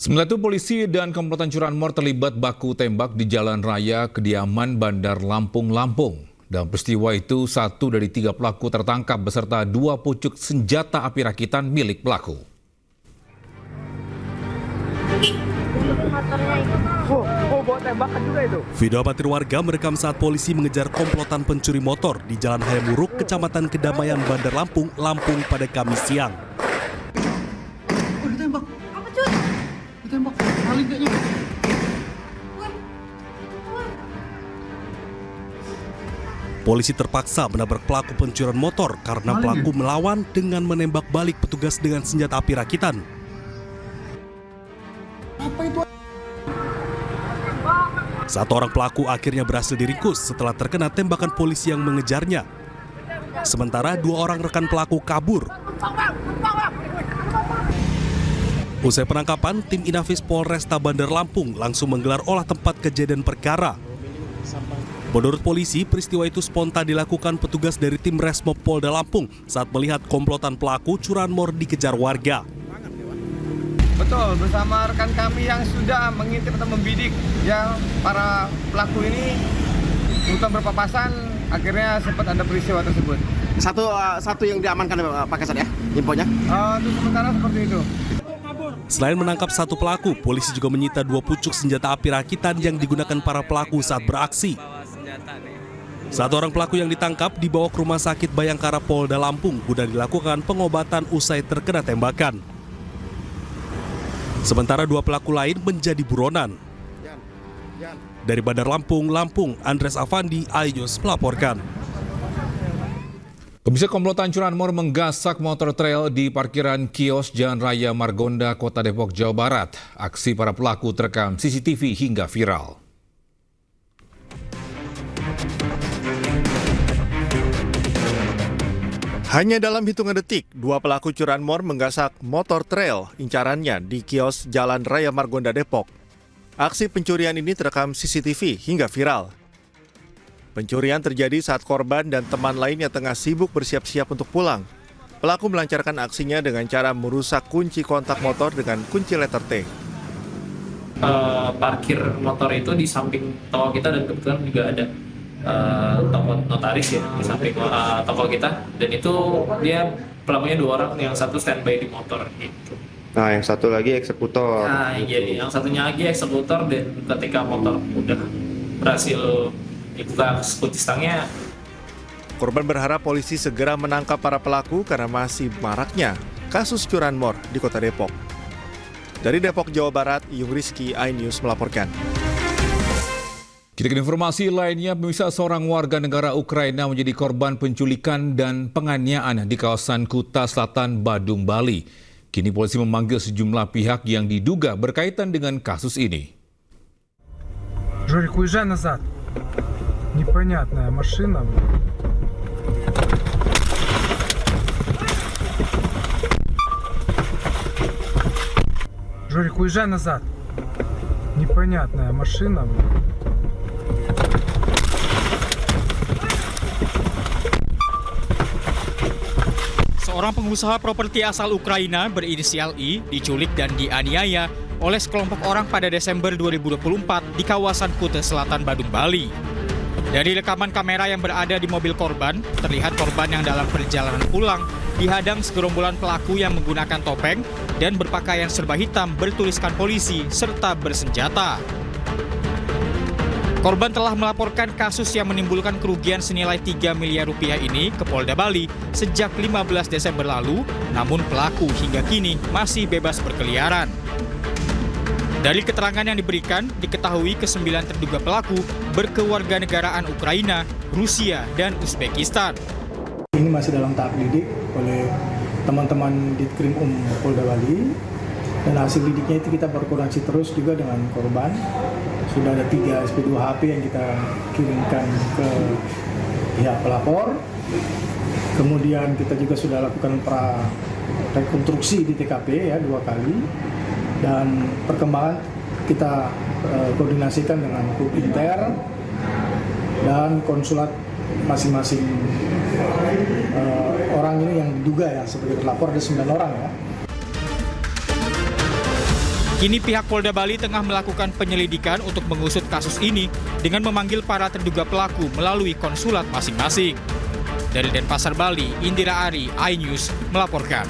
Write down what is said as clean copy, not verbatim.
Sementara itu, polisi dan komplotan curanmor terlibat baku tembak di jalan raya kediaman Bandar Lampung, Lampung. Dalam peristiwa itu, 1 dari 3 pelaku tertangkap beserta 2 pucuk senjata api rakitan milik pelaku. Bawa tembakan juga itu. Video amatir warga merekam saat polisi mengejar komplotan pencuri motor di Jalan Hayamuruk, Kecamatan Kedamaian, Bandar Lampung, Lampung pada Kamis siang. Ditembak. Apa cuy? Ditembak. Paling kayaknya. Polisi terpaksa menabrak pelaku pencurian motor karena pelaku melawan dengan menembak balik petugas dengan senjata api rakitan. Apa itu? Satu orang pelaku akhirnya berhasil diringkus setelah terkena tembakan polisi yang mengejarnya. Sementara 2 orang rekan pelaku kabur. Usai penangkapan, tim Inafis Polresta Bandar Lampung langsung menggelar olah tempat kejadian perkara. Menurut polisi, peristiwa itu spontan dilakukan petugas dari tim Resmob Polda Lampung saat melihat komplotan pelaku curanmor dikejar warga. Betul, bersama rekan kami yang sudah mengintip atau membidik yang para pelaku ini untuk berpapasan, akhirnya sempat ada peristiwa tersebut. Satu yang diamankan Pak Kasat ya, infonya? Untuk sementara seperti itu. Selain menangkap 1 pelaku, polisi juga menyita 2 pucuk senjata api rakitan yang digunakan para pelaku saat beraksi. 1 orang pelaku yang ditangkap dibawa ke Rumah Sakit Bayangkara Polda Lampung guna dilakukan pengobatan usai terkena tembakan. Sementara 2 pelaku lain menjadi buronan. Dari Bandar Lampung, Andres Afandi, iNews melaporkan. Pemirsa, komplotan curanmor menggasak motor trail di parkiran kios Jalan Raya Margonda, Kota Depok, Jawa Barat. Aksi para pelaku terekam CCTV hingga viral. Hanya dalam hitungan detik, 2 pelaku curanmor menggasak motor trail incarannya di kios Jalan Raya Margonda, Depok. Aksi pencurian ini terekam CCTV hingga viral. Pencurian terjadi saat korban dan teman lainnya tengah sibuk bersiap-siap untuk pulang. Pelaku melancarkan aksinya dengan cara merusak kunci kontak motor dengan kunci letter T. Parkir motor itu di samping toko kita dan kebetulan juga ada toko notaris ya di samping toko kita, dan itu dia pelakunya 2 orang, yang satu standby di motor gitu. Nah, yang satu lagi eksekutor. Nah, iya, yang satunya lagi eksekutor, dan ketika motor udah berhasil dibuka kunci stangnya. Korban berharap polisi segera menangkap para pelaku karena masih maraknya kasus curanmor di Kota Depok. Dari Depok, Jawa Barat, Yung Rizky, iNews melaporkan. Kita ke informasi lainnya, pemirsa, seorang warga negara Ukraina menjadi korban penculikan dan penganiayaan di kawasan Kuta Selatan, Badung, Bali. Kini polisi memanggil sejumlah pihak yang diduga berkaitan dengan kasus ini. Жорик, уезжай назад. Непонятная машина. Жорик, уезжай назад. Непонятная машина. Seorang pengusaha properti asal Ukraina berinisial I diculik dan dianiaya oleh sekelompok orang pada Desember 2024 di kawasan Kuta Selatan, Badung, Bali. Dari rekaman kamera yang berada di mobil korban, terlihat korban yang dalam perjalanan pulang dihadang segerombolan pelaku yang menggunakan topeng dan berpakaian serba hitam bertuliskan polisi serta bersenjata. Korban telah melaporkan kasus yang menimbulkan kerugian senilai 3 miliar rupiah ini ke Polda Bali sejak 15 Desember lalu, namun pelaku hingga kini masih bebas berkeliaran. Dari keterangan yang diberikan, diketahui ke-9 terduga pelaku berkewarganegaraan Ukraina, Rusia, dan Uzbekistan. Ini masih dalam tahap lidik oleh teman-teman Ditkrim Polda Bali, dan hasil lidiknya itu kita berkoordinasi terus juga dengan korban. Sudah ada 3 SP2HP yang kita kirimkan ke pihak pelapor. Kemudian kita juga sudah lakukan rekonstruksi di TKP ya 2 kali. Dan perkembangan kita koordinasikan dengan Hub Inter dan konsulat masing-masing orang ini yang diduga ya sebagai terlapor, ada 9 orang ya. Kini pihak Polda Bali tengah melakukan penyelidikan untuk mengusut kasus ini dengan memanggil para terduga pelaku melalui konsulat masing-masing. Dari Denpasar, Bali, Indira Ari, iNews melaporkan.